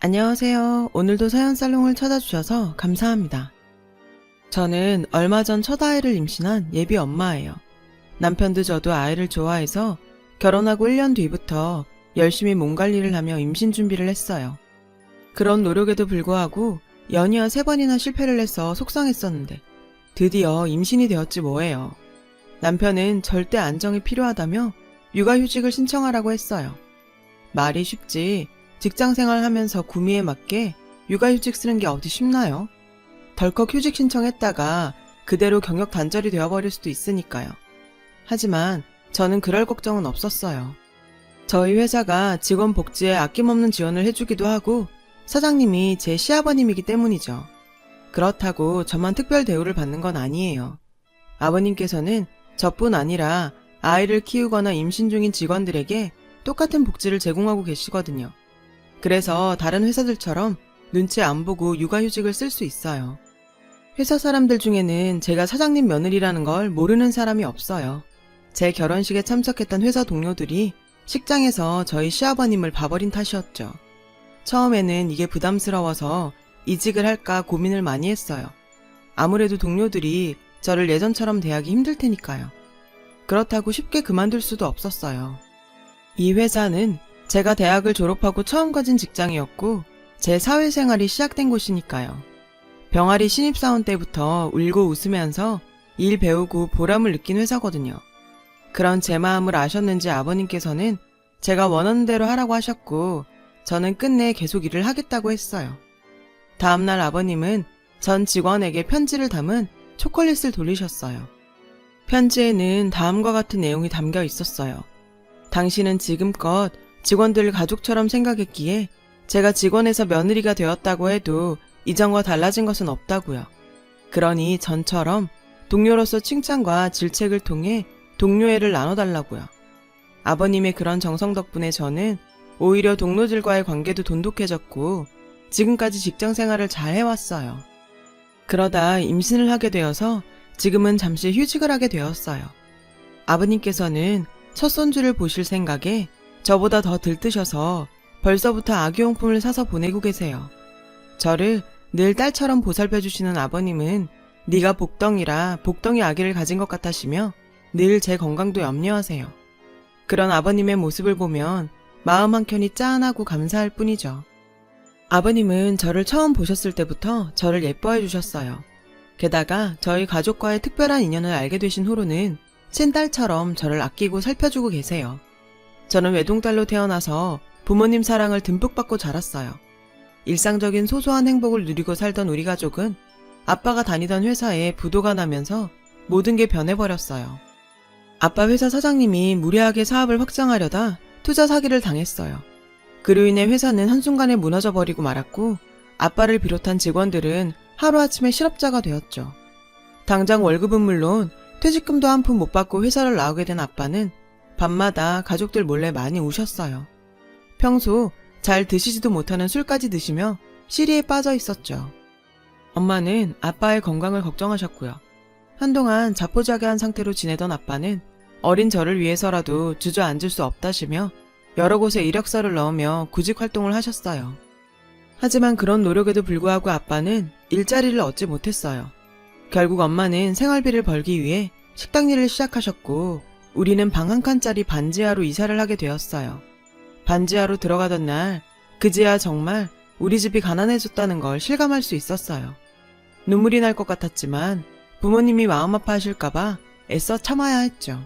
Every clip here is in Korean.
안녕하세요. 오늘도 사연살롱을 찾아주셔서 감사합니다. 저는 얼마 전 첫 아이를 임신한 예비 엄마예요. 남편도 저도 아이를 좋아해서 결혼하고 1년 뒤부터 열심히 몸 관리를 하며 임신 준비를 했어요. 그런 노력에도 불구하고 연이어 3번이나 실패를 해서 속상했었는데 드디어 임신이 되었지 뭐예요. 남편은 절대 안정이 필요하다며 육아휴직을 신청하라고 했어요. 말이 쉽지 직장생활 하면서 구미에 맞게 육아휴직 쓰는 게 어디 쉽나요? 덜컥 휴직 신청했다가 그대로 경력 단절이 되어버릴 수도 있으니까요. 하지만 저는 그럴 걱정은 없었어요. 저희 회사가 직원 복지에 아낌없는 지원을 해주기도 하고 사장님이 제 시아버님이기 때문이죠. 그렇다고 저만 특별 대우를 받는 건 아니에요. 아버님께서는 저뿐 아니라 아이를 키우거나 임신 중인 직원들에게 똑같은 복지를 제공하고 계시거든요. 그래서 다른 회사들처럼 눈치 안 보고 육아휴직을 쓸 수 있어요. 회사 사람들 중에는 제가 사장님 며느리라는 걸 모르는 사람이 없어요. 제 결혼식에 참석했던 회사 동료들이 식장에서 저희 시아버님을 봐버린 탓이었죠. 처음에는 이게 부담스러워서 이직을 할까 고민을 많이 했어요. 아무래도 동료들이 저를 예전처럼 대하기 힘들 테니까요. 그렇다고 쉽게 그만둘 수도 없었어요. 이 회사는 제가 대학을 졸업하고 처음 가진 직장이었고 제 사회생활이 시작된 곳이니까요. 병아리 신입사원 때부터 울고 웃으면서 일 배우고 보람을 느낀 회사거든요. 그런 제 마음을 아셨는지 아버님께서는 제가 원하는 대로 하라고 하셨고 저는 끝내 계속 일을 하겠다고 했어요. 다음날 아버님은 전 직원에게 편지를 담은 초콜릿을 돌리셨어요. 편지에는 다음과 같은 내용이 담겨 있었어요. 당신은 지금껏 직원들을 가족처럼 생각했기에 제가 직원에서 며느리가 되었다고 해도 이전과 달라진 것은 없다고요. 그러니 전처럼 동료로서 칭찬과 질책을 통해 동료애를 나눠달라고요. 아버님의 그런 정성 덕분에 저는 오히려 동료들과의 관계도 돈독해졌고 지금까지 직장 생활을 잘 해왔어요. 그러다 임신을 하게 되어서 지금은 잠시 휴직을 하게 되었어요. 아버님께서는 첫 손주를 보실 생각에 저보다 더 들뜨셔서 벌써부터 아기용품을 사서 보내고 계세요. 저를 늘 딸처럼 보살펴주시는 아버님은 네가 복덩이라 복덩이 아기를 가진 것 같아시며 늘 제 건강도 염려하세요. 그런 아버님의 모습을 보면 마음 한켠이 짠하고 감사할 뿐이죠. 아버님은 저를 처음 보셨을 때부터 저를 예뻐해 주셨어요. 게다가 저희 가족과의 특별한 인연을 알게 되신 후로는 친딸처럼 저를 아끼고 살펴주고 계세요. 저는 외동딸로 태어나서 부모님 사랑을 듬뿍 받고 자랐어요. 일상적인 소소한 행복을 누리고 살던 우리 가족은 아빠가 다니던 회사에 부도가 나면서 모든 게 변해버렸어요. 아빠 회사 사장님이 무리하게 사업을 확장하려다 투자 사기를 당했어요. 그로 인해 회사는 한순간에 무너져버리고 말았고 아빠를 비롯한 직원들은 하루아침에 실업자가 되었죠. 당장 월급은 물론 퇴직금도 한 푼 못 받고 회사를 나오게 된 아빠는 밤마다 가족들 몰래 많이 우셨어요. 평소 잘 드시지도 못하는 술까지 드시며 시리에 빠져 있었죠. 엄마는 아빠의 건강을 걱정하셨고요. 한동안 자포자기한 상태로 지내던 아빠는 어린 저를 위해서라도 주저앉을 수 없다시며 여러 곳에 이력서를 넣으며 구직 활동을 하셨어요. 하지만 그런 노력에도 불구하고 아빠는 일자리를 얻지 못했어요. 결국 엄마는 생활비를 벌기 위해 식당 일을 시작하셨고 우리는 방 한 칸짜리 반지하로 이사를 하게 되었어요. 반지하로 들어가던 날 그제야 정말 우리 집이 가난해졌다는 걸 실감할 수 있었어요. 눈물이 날 것 같았지만 부모님이 마음 아파하실까봐 애써 참아야 했죠.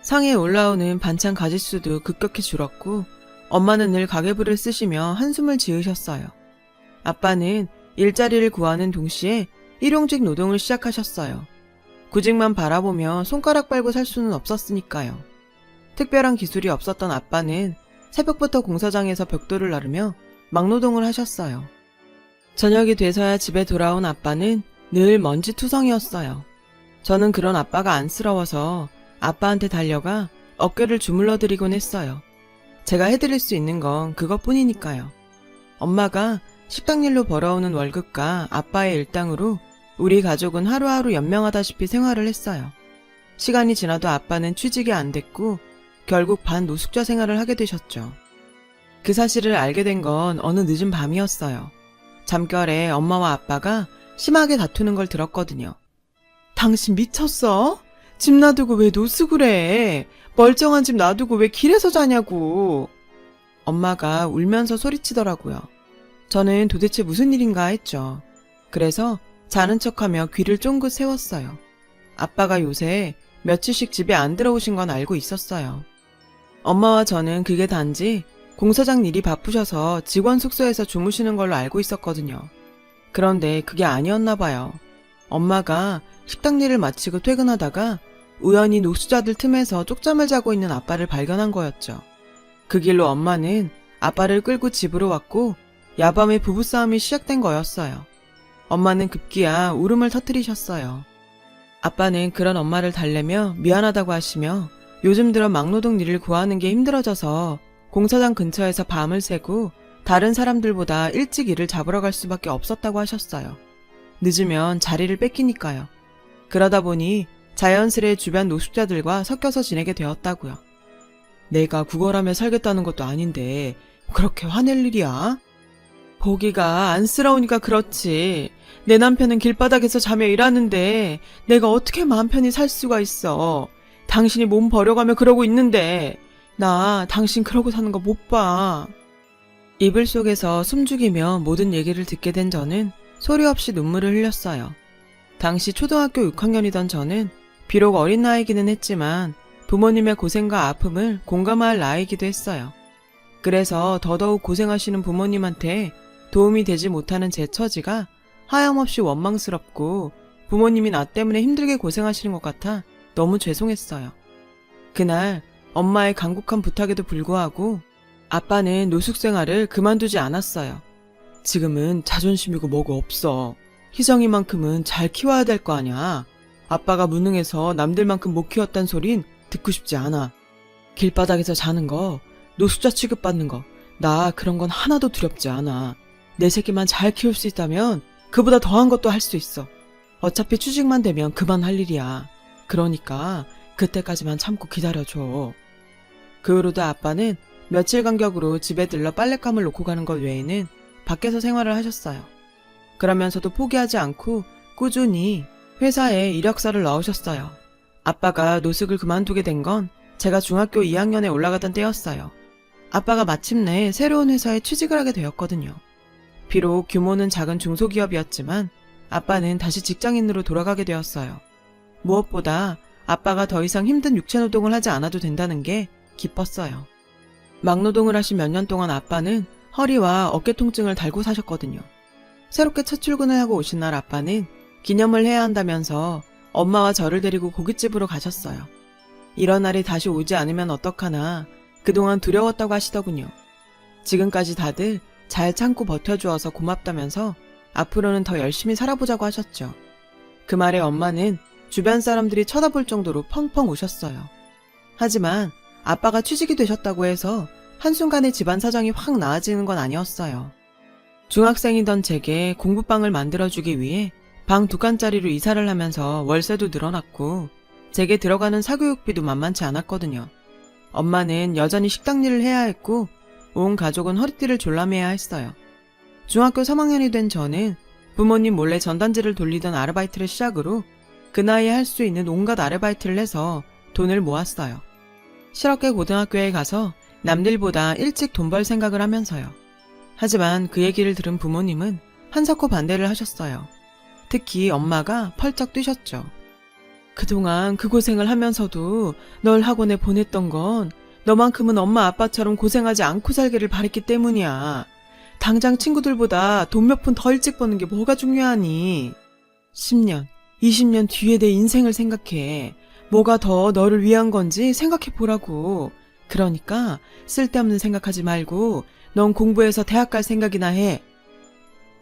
상에 올라오는 반찬 가짓수도 급격히 줄었고 엄마는 늘 가계부를 쓰시며 한숨을 지으셨어요. 아빠는 일자리를 구하는 동시에 일용직 노동을 시작하셨어요. 구직만 바라보며 손가락 빨고 살 수는 없었으니까요. 특별한 기술이 없었던 아빠는 새벽부터 공사장에서 벽돌을 나르며 막노동을 하셨어요. 저녁이 돼서야 집에 돌아온 아빠는 늘 먼지투성이었어요. 저는 그런 아빠가 안쓰러워서 아빠한테 달려가 어깨를 주물러드리곤 했어요. 제가 해드릴 수 있는 건 그것뿐이니까요. 엄마가 식당 일로 벌어오는 월급과 아빠의 일당으로 우리 가족은 하루하루 연명하다시피 생활을 했어요. 시간이 지나도 아빠는 취직이 안 됐고 결국 반노숙자 생활을 하게 되셨죠. 그 사실을 알게 된 건 어느 늦은 밤이었어요. 잠결에 엄마와 아빠가 심하게 다투는 걸 들었거든요. 당신 미쳤어? 집 놔두고 왜 노숙을 해? 멀쩡한 집 놔두고 왜 길에서 자냐고. 엄마가 울면서 소리치더라고요. 저는 도대체 무슨 일인가 했죠. 그래서 자는 척하며 귀를 쫑긋 세웠어요. 아빠가 요새 며칠씩 집에 안 들어오신 건 알고 있었어요. 엄마와 저는 그게 단지 공사장 일이 바쁘셔서 직원 숙소에서 주무시는 걸로 알고 있었거든요. 그런데 그게 아니었나 봐요. 엄마가 식당 일을 마치고 퇴근하다가 우연히 노숙자들 틈에서 쪽잠을 자고 있는 아빠를 발견한 거였죠. 그 길로 엄마는 아빠를 끌고 집으로 왔고 야밤에 부부싸움이 시작된 거였어요. 엄마는 급기야 울음을 터뜨리셨어요. 아빠는 그런 엄마를 달래며 미안하다고 하시며 요즘 들어 막노동 일을 구하는 게 힘들어져서 공사장 근처에서 밤을 새고 다른 사람들보다 일찍 일을 잡으러 갈 수밖에 없었다고 하셨어요. 늦으면 자리를 뺏기니까요. 그러다 보니 자연스레 주변 노숙자들과 섞여서 지내게 되었다고요. 내가 구걸하며 살겠다는 것도 아닌데 그렇게 화낼 일이야? 보기가 안쓰러우니까 그렇지. 내 남편은 길바닥에서 자며 일하는데 내가 어떻게 마음 편히 살 수가 있어. 당신이 몸 버려가며 그러고 있는데 나 당신 그러고 사는 거 못 봐. 이불 속에서 숨죽이며 모든 얘기를 듣게 된 저는 소리 없이 눈물을 흘렸어요. 당시 초등학교 6학년이던 저는 비록 어린 나이기는 했지만 부모님의 고생과 아픔을 공감할 나이기도 했어요. 그래서 더더욱 고생하시는 부모님한테 도움이 되지 못하는 제 처지가 하염없이 원망스럽고 부모님이 나 때문에 힘들게 고생하시는 것 같아 너무 죄송했어요. 그날 엄마의 간곡한 부탁에도 불구하고 아빠는 노숙 생활을 그만두지 않았어요. 지금은 자존심이고 뭐고 없어. 희정이만큼은 잘 키워야 될 거 아냐. 아빠가 무능해서 남들만큼 못 키웠단 소린 듣고 싶지 않아. 길바닥에서 자는 거, 노숙자 취급받는 거, 나 그런 건 하나도 두렵지 않아. 내 새끼만 잘 키울 수 있다면 그보다 더한 것도 할 수 있어. 어차피 취직만 되면 그만할 일이야. 그러니까 그때까지만 참고 기다려줘. 그 후로도 아빠는 며칠 간격으로 집에 들러 빨랫감을 놓고 가는 것 외에는 밖에서 생활을 하셨어요. 그러면서도 포기하지 않고 꾸준히 회사에 이력서를 넣으셨어요. 아빠가 노숙을 그만두게 된 건 제가 중학교 2학년에 올라가던 때였어요. 아빠가 마침내 새로운 회사에 취직을 하게 되었거든요. 비록 규모는 작은 중소기업이었지만 아빠는 다시 직장인으로 돌아가게 되었어요. 무엇보다 아빠가 더 이상 힘든 육체노동을 하지 않아도 된다는 게 기뻤어요. 막노동을 하신 몇 년 동안 아빠는 허리와 어깨 통증을 달고 사셨거든요. 새롭게 첫 출근을 하고 오신 날 아빠는 기념을 해야 한다면서 엄마와 저를 데리고 고깃집으로 가셨어요. 이런 날이 다시 오지 않으면 어떡하나 그동안 두려웠다고 하시더군요. 지금까지 다들 잘 참고 버텨주어서 고맙다면서 앞으로는 더 열심히 살아보자고 하셨죠. 그 말에 엄마는 주변 사람들이 쳐다볼 정도로 펑펑 우셨어요. 하지만 아빠가 취직이 되셨다고 해서 한순간에 집안 사정이 확 나아지는 건 아니었어요. 중학생이던 제게 공부방을 만들어주기 위해 방 2칸짜리로 이사를 하면서 월세도 늘어났고 제게 들어가는 사교육비도 만만치 않았거든요. 엄마는 여전히 식당 일을 해야 했고 온 가족은 허리띠를 졸라매야 했어요. 중학교 3학년이 된 저는 부모님 몰래 전단지를 돌리던 아르바이트를 시작으로 그 나이에 할 수 있는 온갖 아르바이트를 해서 돈을 모았어요. 실업계 고등학교에 가서 남들보다 일찍 돈 벌 생각을 하면서요. 하지만 그 얘기를 들은 부모님은 한사코 반대를 하셨어요. 특히 엄마가 펄쩍 뛰셨죠. 그동안 그 고생을 하면서도 널 학원에 보냈던 건 너만큼은 엄마 아빠처럼 고생하지 않고 살기를 바랬기 때문이야. 당장 친구들보다 돈 몇 푼 더 일찍 버는 게 뭐가 중요하니. 10년, 20년 뒤에 내 인생을 생각해. 뭐가 더 너를 위한 건지 생각해 보라고. 그러니까 쓸데없는 생각하지 말고 넌 공부해서 대학 갈 생각이나 해.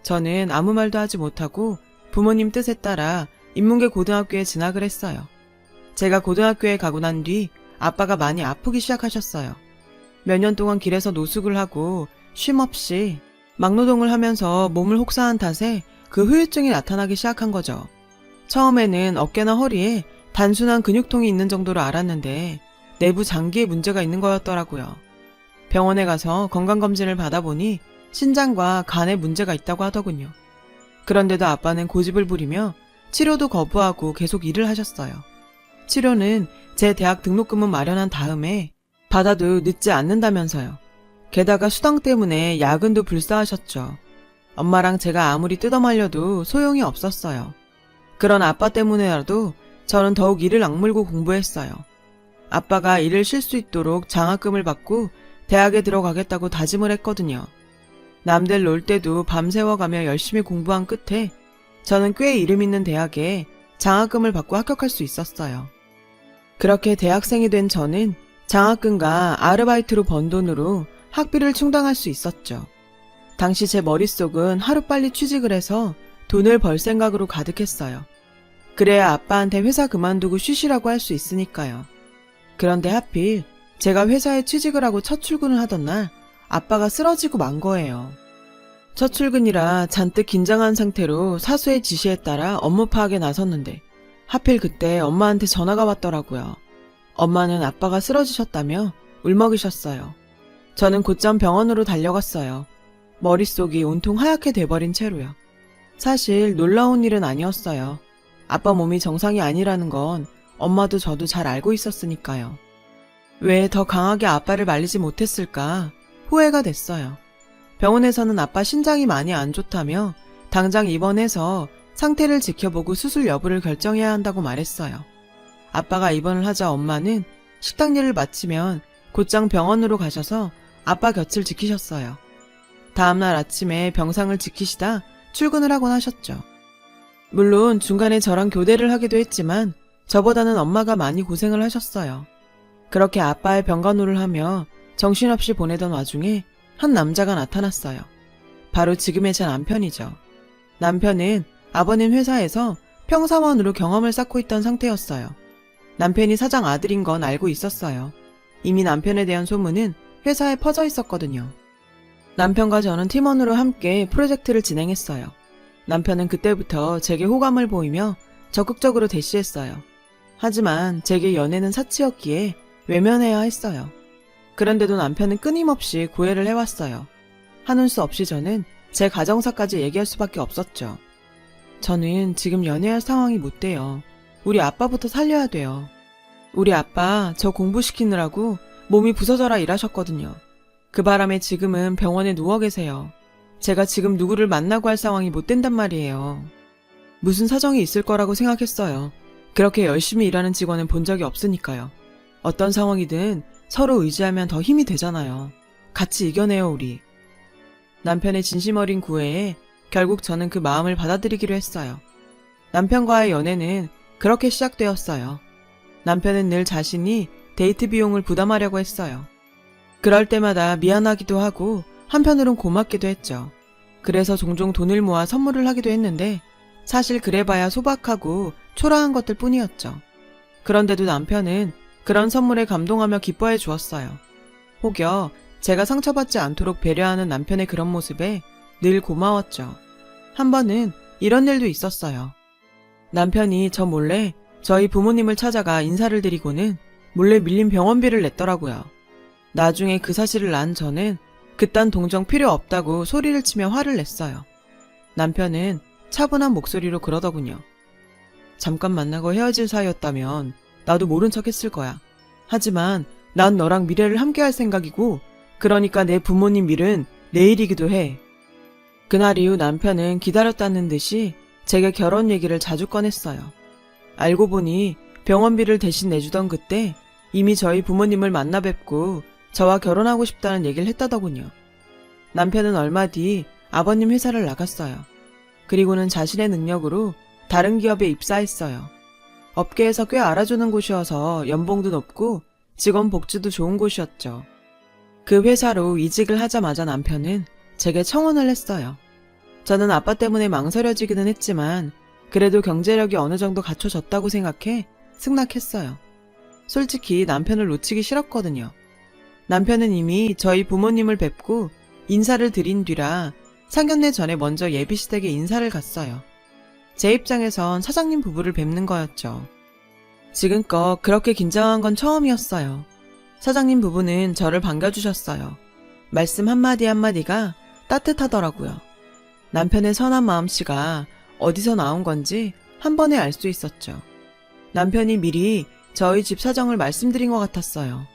저는 아무 말도 하지 못하고 부모님 뜻에 따라 인문계 고등학교에 진학을 했어요. 제가 고등학교에 가고 난 뒤 아빠가 많이 아프기 시작하셨어요. 몇 년 동안 길에서 노숙을 하고 쉼없이 막노동을 하면서 몸을 혹사한 탓에 그 후유증이 나타나기 시작한 거죠. 처음에는 어깨나 허리에 단순한 근육통이 있는 정도로 알았는데 내부 장기에 문제가 있는 거였더라고요. 병원에 가서 건강검진을 받아보니 신장과 간에 문제가 있다고 하더군요. 그런데도 아빠는 고집을 부리며 치료도 거부하고 계속 일을 하셨어요. 치료는 제 대학 등록금은 마련한 다음에 받아도 늦지 않는다면서요. 게다가 수당 때문에 야근도 불사하셨죠. 엄마랑 제가 아무리 뜯어말려도 소용이 없었어요. 그런 아빠 때문에라도 저는 더욱 이를 악물고 공부했어요. 아빠가 일을 쉴 수 있도록 장학금을 받고 대학에 들어가겠다고 다짐을 했거든요. 남들 놀 때도 밤새워가며 열심히 공부한 끝에 저는 꽤 이름 있는 대학에 장학금을 받고 합격할 수 있었어요. 그렇게 대학생이 된 저는 장학금과 아르바이트로 번 돈으로 학비를 충당할 수 있었죠. 당시 제 머릿속은 하루빨리 취직을 해서 돈을 벌 생각으로 가득했어요. 그래야 아빠한테 회사 그만두고 쉬시라고 할 수 있으니까요. 그런데 하필 제가 회사에 취직을 하고 첫 출근을 하던 날 아빠가 쓰러지고 만 거예요. 첫 출근이라 잔뜩 긴장한 상태로 사수의 지시에 따라 업무 파악에 나섰는데 하필 그때 엄마한테 전화가 왔더라고요. 엄마는 아빠가 쓰러지셨다며 울먹이셨어요. 저는 곧장 병원으로 달려갔어요. 머릿속이 온통 하얗게 돼버린 채로요. 사실 놀라운 일은 아니었어요. 아빠 몸이 정상이 아니라는 건 엄마도 저도 잘 알고 있었으니까요. 왜 더 강하게 아빠를 말리지 못했을까 후회가 됐어요. 병원에서는 아빠 신장이 많이 안 좋다며 당장 입원해서 상태를 지켜보고 수술 여부를 결정해야 한다고 말했어요. 아빠가 입원을 하자 엄마는 식당 일을 마치면 곧장 병원으로 가셔서 아빠 곁을 지키셨어요. 다음날 아침에 병상을 지키시다 출근을 하곤 하셨죠. 물론 중간에 저랑 교대를 하기도 했지만 저보다는 엄마가 많이 고생을 하셨어요. 그렇게 아빠의 병간호를 하며 정신없이 보내던 와중에 한 남자가 나타났어요. 바로 지금의 제 남편이죠. 남편은 아버님 회사에서 평사원으로 경험을 쌓고 있던 상태였어요. 남편이 사장 아들인 건 알고 있었어요. 이미 남편에 대한 소문은 회사에 퍼져 있었거든요. 남편과 저는 팀원으로 함께 프로젝트를 진행했어요. 남편은 그때부터 제게 호감을 보이며 적극적으로 대시했어요. 하지만 제게 연애는 사치였기에 외면해야 했어요. 그런데도 남편은 끊임없이 구애를 해왔어요. 하는 수 없이 저는 제 가정사까지 얘기할 수밖에 없었죠. 저는 지금 연애할 상황이 못 돼요. 우리 아빠부터 살려야 돼요. 우리 아빠 저 공부시키느라고 몸이 부서져라 일하셨거든요. 그 바람에 지금은 병원에 누워 계세요. 제가 지금 누구를 만나고 할 상황이 못 된단 말이에요. 무슨 사정이 있을 거라고 생각했어요. 그렇게 열심히 일하는 직원은 본 적이 없으니까요. 어떤 상황이든 서로 의지하면 더 힘이 되잖아요. 같이 이겨내요, 우리. 남편의 진심 어린 구애에 결국 저는 그 마음을 받아들이기로 했어요. 남편과의 연애는 그렇게 시작되었어요. 남편은 늘 자신이 데이트 비용을 부담하려고 했어요. 그럴 때마다 미안하기도 하고 한편으론 고맙기도 했죠. 그래서 종종 돈을 모아 선물을 하기도 했는데 사실 그래봐야 소박하고 초라한 것들 뿐이었죠. 그런데도 남편은 그런 선물에 감동하며 기뻐해 주었어요. 혹여 제가 상처받지 않도록 배려하는 남편의 그런 모습에 늘 고마웠죠. 한 번은 이런 일도 있었어요. 남편이 저 몰래 저희 부모님을 찾아가 인사를 드리고는 몰래 밀린 병원비를 냈더라고요. 나중에 그 사실을 안 저는 그딴 동정 필요 없다고 소리를 치며 화를 냈어요. 남편은 차분한 목소리로 그러더군요. 잠깐 만나고 헤어질 사이였다면 나도 모른 척 했을 거야. 하지만 난 너랑 미래를 함께 할 생각이고 그러니까 내 부모님 밀은 내일이기도 해. 그날 이후 남편은 기다렸다는 듯이 제게 결혼 얘기를 자주 꺼냈어요. 알고 보니 병원비를 대신 내주던 그때 이미 저희 부모님을 만나 뵙고 저와 결혼하고 싶다는 얘기를 했다더군요. 남편은 얼마 뒤 아버님 회사를 나갔어요. 그리고는 자신의 능력으로 다른 기업에 입사했어요. 업계에서 꽤 알아주는 곳이어서 연봉도 높고 직원 복지도 좋은 곳이었죠. 그 회사로 이직을 하자마자 남편은 제게 청혼을 했어요. 저는 아빠 때문에 망설여지기는 했지만 그래도 경제력이 어느 정도 갖춰졌다고 생각해 승낙했어요. 솔직히 남편을 놓치기 싫었거든요. 남편은 이미 저희 부모님을 뵙고 인사를 드린 뒤라 상견례 전에 먼저 예비시댁에 인사를 갔어요. 제 입장에선 사장님 부부를 뵙는 거였죠. 지금껏 그렇게 긴장한 건 처음이었어요. 사장님 부부는 저를 반겨주셨어요. 말씀 한마디 한마디가 따뜻하더라고요. 남편의 선한 마음씨가 어디서 나온 건지 한 번에 알 수 있었죠. 남편이 미리 저희 집 사정을 말씀드린 것 같았어요.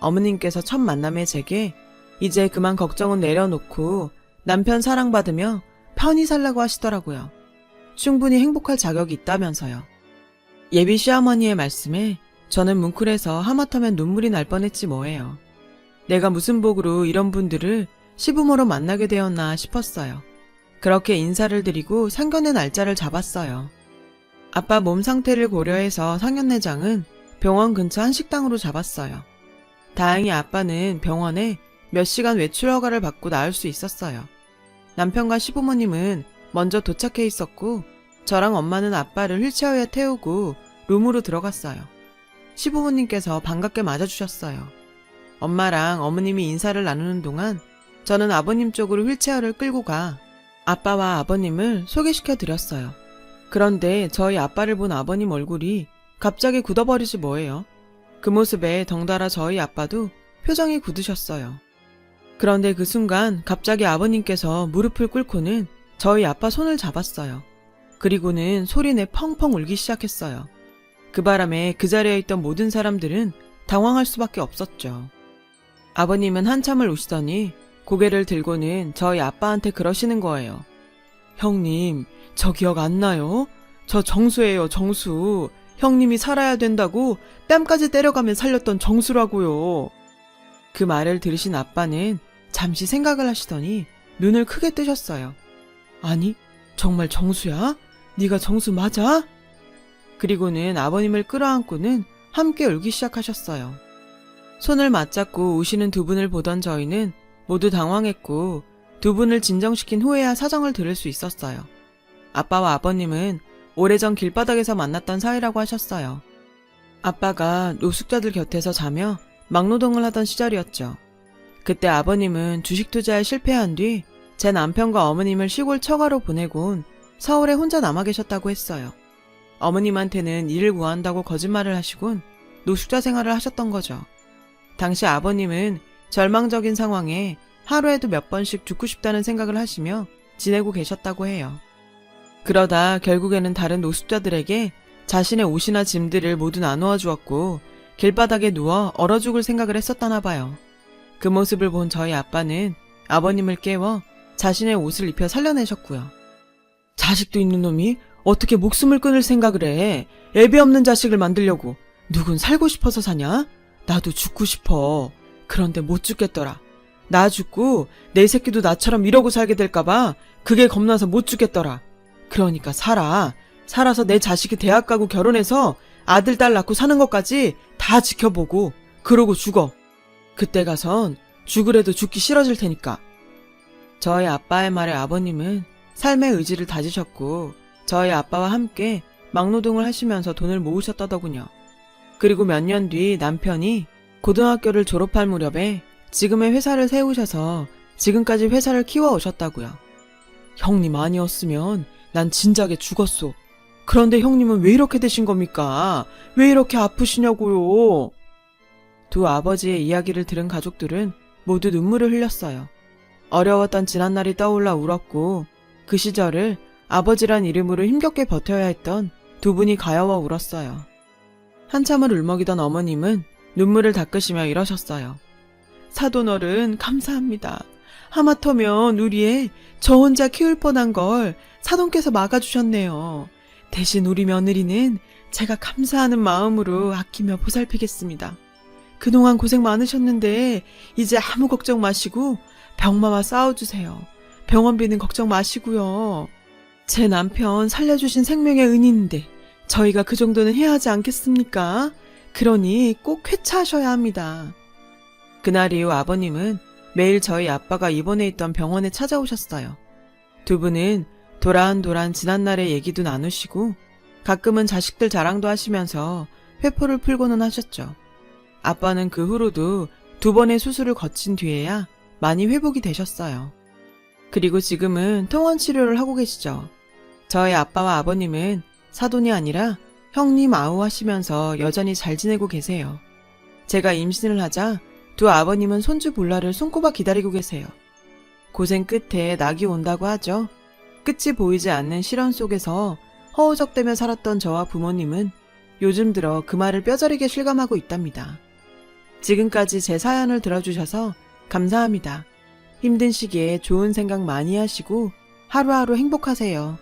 어머님께서 첫 만남에 제게 이제 그만 걱정은 내려놓고 남편 사랑받으며 편히 살라고 하시더라고요. 충분히 행복할 자격이 있다면서요. 예비 시어머니의 말씀에 저는 뭉클해서 하마터면 눈물이 날 뻔했지 뭐예요. 내가 무슨 복으로 이런 분들을 시부모로 만나게 되었나 싶었어요. 그렇게 인사를 드리고 상견례 날짜를 잡았어요. 아빠 몸 상태를 고려해서 상견례장은 병원 근처 한식당으로 잡았어요. 다행히 아빠는 병원에 몇 시간 외출 허가를 받고 나올 수 있었어요. 남편과 시부모님은 먼저 도착해 있었고 저랑 엄마는 아빠를 휠체어에 태우고 룸으로 들어갔어요. 시부모님께서 반갑게 맞아주셨어요. 엄마랑 어머님이 인사를 나누는 동안 저는 아버님 쪽으로 휠체어를 끌고 가 아빠와 아버님을 소개시켜 드렸어요. 그런데 저희 아빠를 본 아버님 얼굴이 갑자기 굳어버리지 뭐예요. 그 모습에 덩달아 저희 아빠도 표정이 굳으셨어요. 그런데 그 순간 갑자기 아버님께서 무릎을 꿇고는 저희 아빠 손을 잡았어요. 그리고는 소리내 펑펑 울기 시작했어요. 그 바람에 그 자리에 있던 모든 사람들은 당황할 수밖에 없었죠. 아버님은 한참을 우시더니 고개를 들고는 저희 아빠한테 그러시는 거예요. 형님, 저 기억 안 나요? 저 정수예요, 정수. 형님이 살아야 된다고 뺨까지 때려가며 살렸던 정수라고요. 그 말을 들으신 아빠는 잠시 생각을 하시더니 눈을 크게 뜨셨어요. 아니, 정말 정수야? 네가 정수 맞아? 그리고는 아버님을 끌어안고는 함께 울기 시작하셨어요. 손을 맞잡고 우시는 두 분을 보던 저희는 모두 당황했고 두 분을 진정시킨 후에야 사정을 들을 수 있었어요. 아빠와 아버님은 오래전 길바닥에서 만났던 사이라고 하셨어요. 아빠가 노숙자들 곁에서 자며 막노동을 하던 시절이었죠. 그때 아버님은 주식 투자에 실패한 뒤 제 남편과 어머님을 시골 처가로 보내곤 서울에 혼자 남아 계셨다고 했어요. 어머님한테는 일을 구한다고 거짓말을 하시곤 노숙자 생활을 하셨던 거죠. 당시 아버님은 절망적인 상황에 하루에도 몇 번씩 죽고 싶다는 생각을 하시며 지내고 계셨다고 해요. 그러다 결국에는 다른 노숙자들에게 자신의 옷이나 짐들을 모두 나누어 주었고 길바닥에 누워 얼어 죽을 생각을 했었다나 봐요. 그 모습을 본 저희 아빠는 아버님을 깨워 자신의 옷을 입혀 살려내셨고요. 자식도 있는 놈이 어떻게 목숨을 끊을 생각을 해. 애비 없는 자식을 만들려고. 누군 살고 싶어서 사냐? 나도 죽고 싶어. 그런데 못 죽겠더라. 나 죽고 내 새끼도 나처럼 이러고 살게 될까봐 그게 겁나서 못 죽겠더라. 그러니까 살아. 살아서 내 자식이 대학 가고 결혼해서 아들 딸 낳고 사는 것까지 다 지켜보고 그러고 죽어. 그때 가선 죽으래도 죽기 싫어질 테니까. 저희 아빠의 말에 아버님은 삶의 의지를 다지셨고 저희 아빠와 함께 막노동을 하시면서 돈을 모으셨다더군요. 그리고 몇 년 뒤 남편이 고등학교를 졸업할 무렵에 지금의 회사를 세우셔서 지금까지 회사를 키워오셨다고요. 형님 아니었으면 난 진작에 죽었소. 그런데 형님은 왜 이렇게 되신 겁니까? 왜 이렇게 아프시냐고요? 두 아버지의 이야기를 들은 가족들은 모두 눈물을 흘렸어요. 어려웠던 지난날이 떠올라 울었고 그 시절을 아버지란 이름으로 힘겹게 버텨야 했던 두 분이 가여워 울었어요. 한참을 울먹이던 어머님은 눈물을 닦으시며 이러셨어요. 사돈어른 감사합니다. 하마터면 우리 애 저 혼자 키울 뻔한 걸 사돈께서 막아주셨네요. 대신 우리 며느리는 제가 감사하는 마음으로 아끼며 보살피겠습니다. 그동안 고생 많으셨는데 이제 아무 걱정 마시고 병마와 싸워주세요. 병원비는 걱정 마시고요. 제 남편 살려주신 생명의 은인인데 저희가 그 정도는 해야 하지 않겠습니까? 그러니 꼭 쾌차하셔야 합니다. 그날 이후 아버님은 매일 저희 아빠가 입원해 있던 병원에 찾아오셨어요. 두 분은 도란도란 지난날의 얘기도 나누시고 가끔은 자식들 자랑도 하시면서 회포를 풀고는 하셨죠. 아빠는 그 후로도 2번의 수술을 거친 뒤에야 많이 회복이 되셨어요. 그리고 지금은 통원 치료를 하고 계시죠. 저희 아빠와 아버님은 사돈이 아니라 형님 아우 하시면서 여전히 잘 지내고 계세요. 제가 임신을 하자 두 아버님은 손주 볼라를 손꼽아 기다리고 계세요. 고생 끝에 낙이 온다고 하죠. 끝이 보이지 않는 시련 속에서 허우적대며 살았던 저와 부모님은 요즘 들어 그 말을 뼈저리게 실감하고 있답니다. 지금까지 제 사연을 들어주셔서 감사합니다. 힘든 시기에 좋은 생각 많이 하시고 하루하루 행복하세요.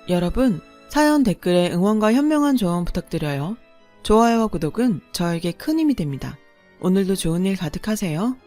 여러분, 사연 댓글에 응원과 현명한 조언 부탁드려요. 좋아요와 구독은 저에게 큰 힘이 됩니다. 오늘도 좋은 일 가득하세요.